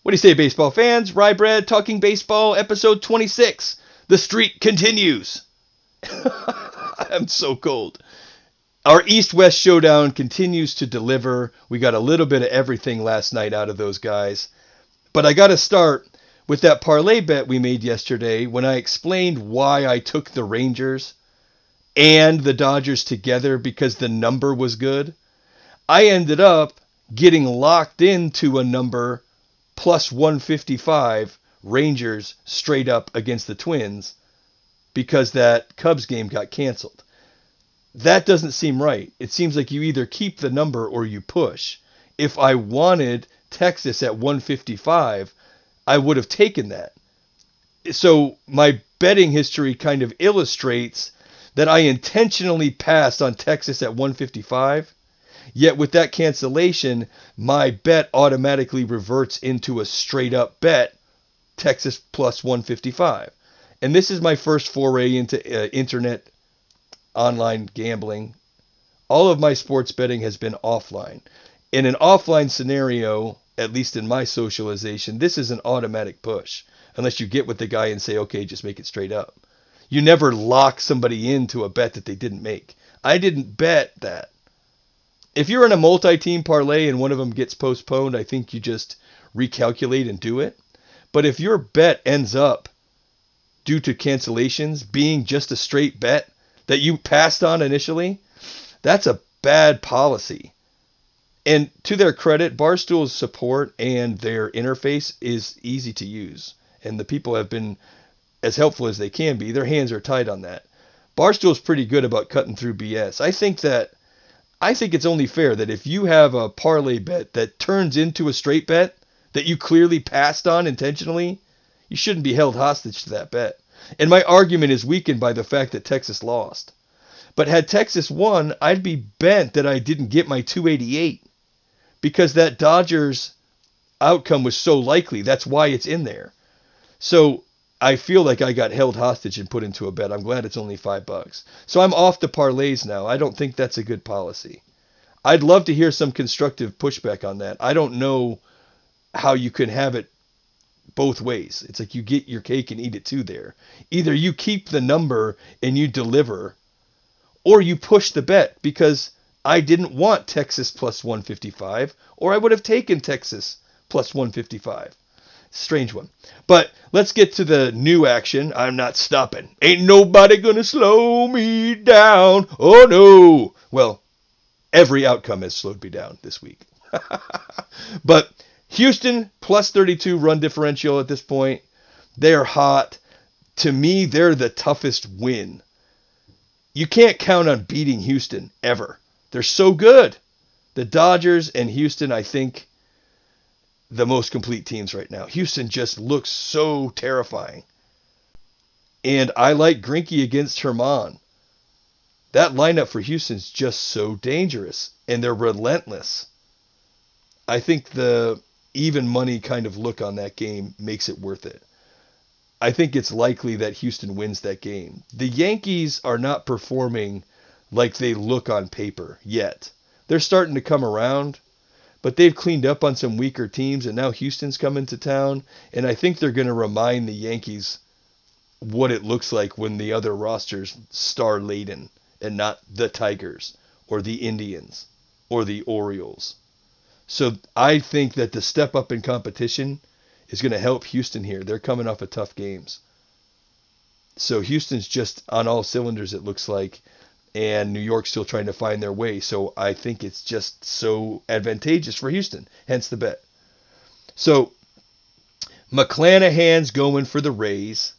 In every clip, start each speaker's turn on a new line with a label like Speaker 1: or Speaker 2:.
Speaker 1: What do you say, baseball fans? Rye Bread talking baseball, episode 26. The streak continues. I'm so cold. Our East-West showdown continues to deliver. We got a little bit of everything last night out of those guys. But I got to start with that parlay bet we made yesterday when I explained why I took the Rangers and the Dodgers together because the number was good. I ended up getting locked into a number plus 155 Rangers straight up against the Twins because that Cubs game got canceled. That doesn't seem right. It seems like you either keep the number or you push. If I wanted Texas at 155, I would have taken that. So my betting history kind of illustrates that I intentionally passed on Texas at 155. Yet with that cancellation, my bet automatically reverts into a straight up bet, Texas plus 155. And this is my first foray into internet online gambling. All of my sports betting has been offline. In an offline scenario, at least in my socialization, this is an automatic push. Unless you get with the guy and say, okay, just make it straight up. You never lock somebody into a bet that they didn't make. I didn't bet that. If you're in a multi-team parlay and one of them gets postponed, I think you just recalculate and do it. But if your bet ends up, due to cancellations, being just a straight bet that you passed on initially, that's a bad policy. And to their credit, Barstool's support and their interface is easy to use. And the people have been as helpful as they can be. Their hands are tied on that. Barstool's pretty good about cutting through BS. I think it's only fair that if you have a parlay bet that turns into a straight bet that you clearly passed on intentionally, you shouldn't be held hostage to that bet. And my argument is weakened by the fact that Texas lost. But had Texas won, I'd be bent that I didn't get my 288 because that Dodgers outcome was so likely. That's why it's in there. So I feel like I got held hostage and put into a bet. I'm glad it's only $5. So I'm off the parlays now. I don't think that's a good policy. I'd love to hear some constructive pushback on that. I don't know how you can have it both ways. It's like you get your cake and eat it too there. Either you keep the number and you deliver, or you push the bet because I didn't want Texas plus 155, or I would have taken Texas plus 155. Strange one. But let's get to the new action. I'm not stopping. Ain't nobody gonna slow me down. Oh no. Well, every outcome has slowed me down this week. But Houston plus 32 run differential at this point. They're hot. To me, they're the toughest win. You can't count on beating Houston ever. They're so good. The Dodgers and Houston, I think, the most complete teams right now. Houston just looks so terrifying. And I like Greinke against Ramon. That lineup for Houston's just so dangerous. And they're relentless. I think the even money kind of look on that game makes it worth it. I think it's likely that Houston wins that game. The Yankees are not performing like they look on paper yet. They're starting to come around. But they've cleaned up on some weaker teams, and now Houston's coming to town. And I think they're going to remind the Yankees what it looks like when the other roster's star-laden and not the Tigers or the Indians or the Orioles. So I think that the step up in competition is going to help Houston here. They're coming off of tough games. So Houston's just on all cylinders, it looks like. And New York's still trying to find their way. So I think it's just so advantageous for Houston. Hence the bet. So McClanahan's going for the Rays.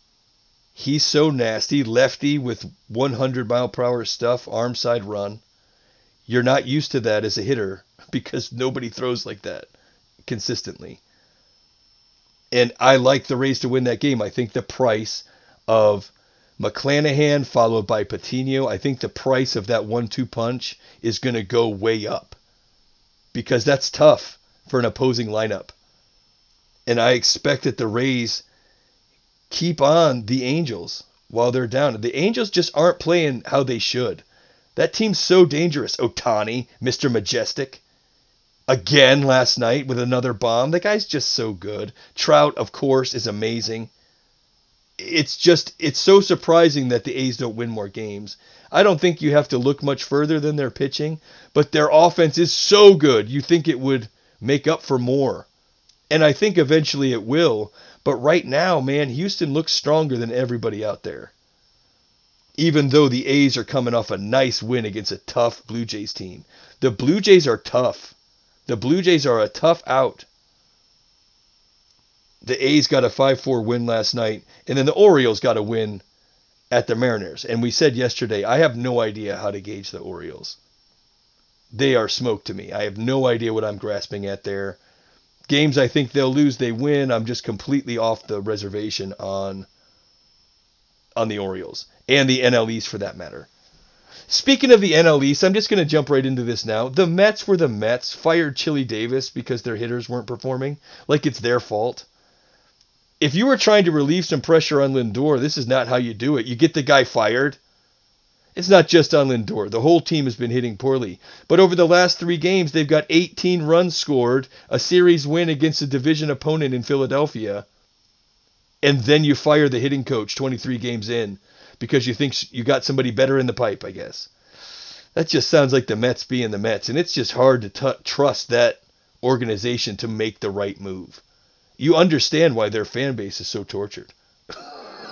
Speaker 1: He's so nasty. Lefty with 100 mile per hour stuff. Arm side run. You're not used to that as a hitter because nobody throws like that consistently. And I like the Rays to win that game. I think the price of McClanahan followed by Patino, I think the price of that 1-2 punch is going to go way up because that's tough for an opposing lineup. And I expect that the Rays keep on the Angels while they're down. The Angels just aren't playing how they should. That team's so dangerous. Ohtani, Mr. Majestic. again last night with another bomb. The guy's just so good. Trout, of course, is amazing. It's so surprising that the A's don't win more games. I don't think you have to look much further than their pitching, but their offense is so good. You think it would make up for more. And I think eventually it will. But right now, man, Houston looks stronger than everybody out there. Even though the A's are coming off a nice win against a tough Blue Jays team. The Blue Jays are tough. The Blue Jays are a tough out. The A's got a 5-4 win last night, and then the Orioles got a win at the Mariners. And we said yesterday, I have no idea how to gauge the Orioles. They are smoke to me. I have no idea what I'm grasping at there. Games I think they'll lose, they win. I'm just completely off the reservation on the Orioles. And the NL East for that matter. Speaking of the NL East, I'm just going to jump right into this now. The Mets were the Mets, fired Chili Davis because their hitters weren't performing. Like it's their fault. If you were trying to relieve some pressure on Lindor, this is not how you do it. You get the guy fired. It's not just on Lindor. The whole team has been hitting poorly. But over the last 3 games, they've got 18 runs scored, a series win against a division opponent in Philadelphia, and then you fire the hitting coach 23 games in because you think you got somebody better in the pipe, I guess. That just sounds like the Mets being the Mets, and it's just hard to trust that organization to make the right move. You understand why their fan base is so tortured.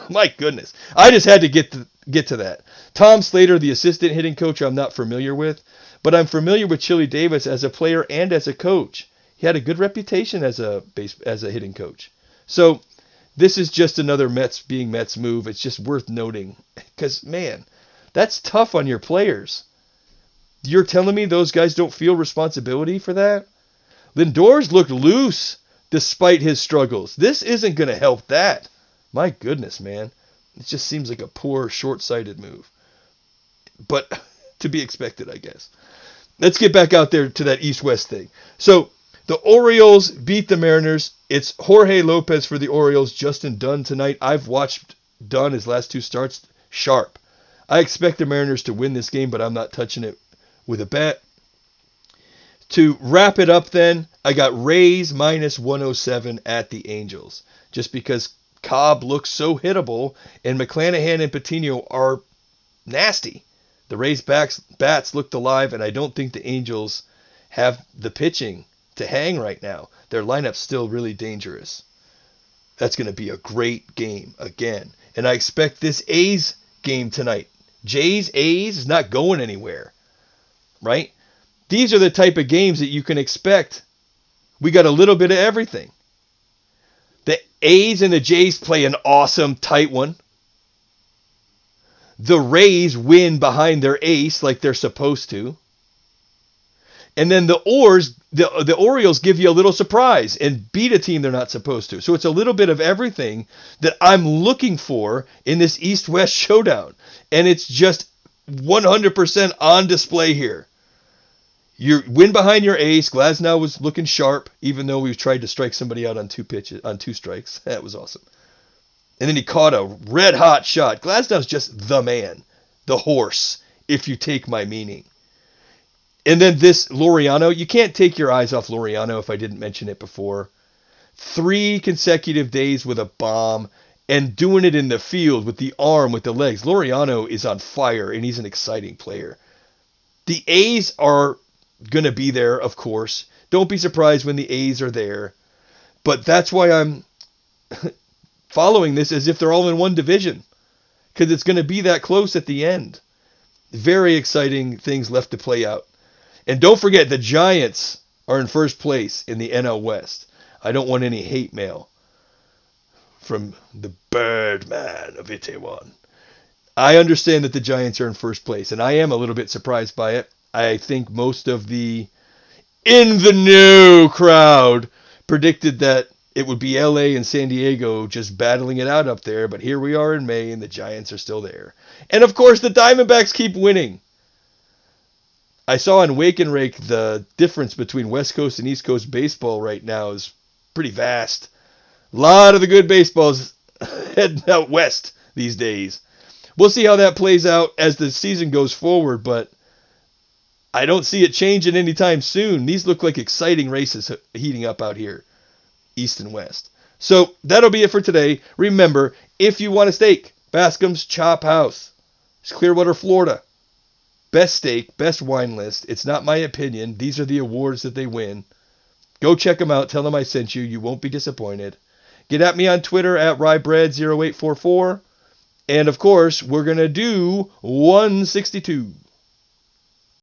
Speaker 1: My goodness. I just had to get to that. Tom Slater, the assistant hitting coach, I'm not familiar with, but I'm familiar with Chili Davis as a player and as a coach. He had a good reputation as a hitting coach. So this is just another Mets being Mets move. It's just worth noting because, man, that's tough on your players. You're telling me those guys don't feel responsibility for that? Lindor's looked loose despite his struggles. This isn't going to help that. My goodness, man. It just seems like a poor, short-sighted move. But to be expected, I guess. Let's get back out there to that East-West thing. So the Orioles beat the Mariners. It's Jorge Lopez for the Orioles, Justin Dunn tonight. I've watched Dunn his last 2 starts. Sharp. I expect the Mariners to win this game, but I'm not touching it with a bet. To wrap it up then, I got Rays minus 107 at the Angels. Just because Cobb looks so hittable and McClanahan and Patino are nasty. The Rays' bats looked alive, and I don't think the Angels have the pitching to hang right now. Their lineup's still really dangerous. That's going to be a great game again. And I expect this A's game tonight. A's is not going anywhere. Right? These are the type of games that you can expect. We got a little bit of everything. The A's and the Jays play an awesome tight one. The Rays win behind their ace like they're supposed to. And then the Orioles give you a little surprise and beat a team they're not supposed to. So it's a little bit of everything that I'm looking for in this East-West showdown. And it's just 100% on display here. You win behind your ace. Glasnow was looking sharp, even though we've tried to strike somebody out on 2 strikes. That was awesome. And then he caught a red-hot shot. Glasnow's just the man, the horse, if you take my meaning. And then this Laureano, you can't take your eyes off Laureano if I didn't mention it before. 3 consecutive days with a bomb and doing it in the field with the arm, with the legs. Laureano is on fire, and he's an exciting player. The A's are going to be there, of course. Don't be surprised when the A's are there. But that's why I'm following this as if they're all in one division, because it's going to be that close at the end. Very exciting things left to play out. And don't forget, the Giants are in first place in the NL West. I don't want any hate mail from the Birdman of Itaewon. I understand that the Giants are in first place, and I am a little bit surprised by it. I think most of the in the know crowd predicted that it would be LA and San Diego just battling it out up there, but here we are in May, and the Giants are still there. And of course, the Diamondbacks keep winning. I saw on Wake and Rake the difference between West Coast and East Coast baseball right now is pretty vast. A lot of the good baseballs heading out west these days. We'll see how that plays out as the season goes forward, but I don't see it changing anytime soon. These look like exciting races heating up out here, East and West. So that'll be it for today. Remember, if you want a steak, Bascom's Chop House. It's Clearwater, Florida. Best steak, best wine list. It's not my opinion. These are the awards that they win. Go check them out. Tell them I sent you. You won't be disappointed. Get at me on Twitter at RyeBread0844. And of course, we're going to do 162.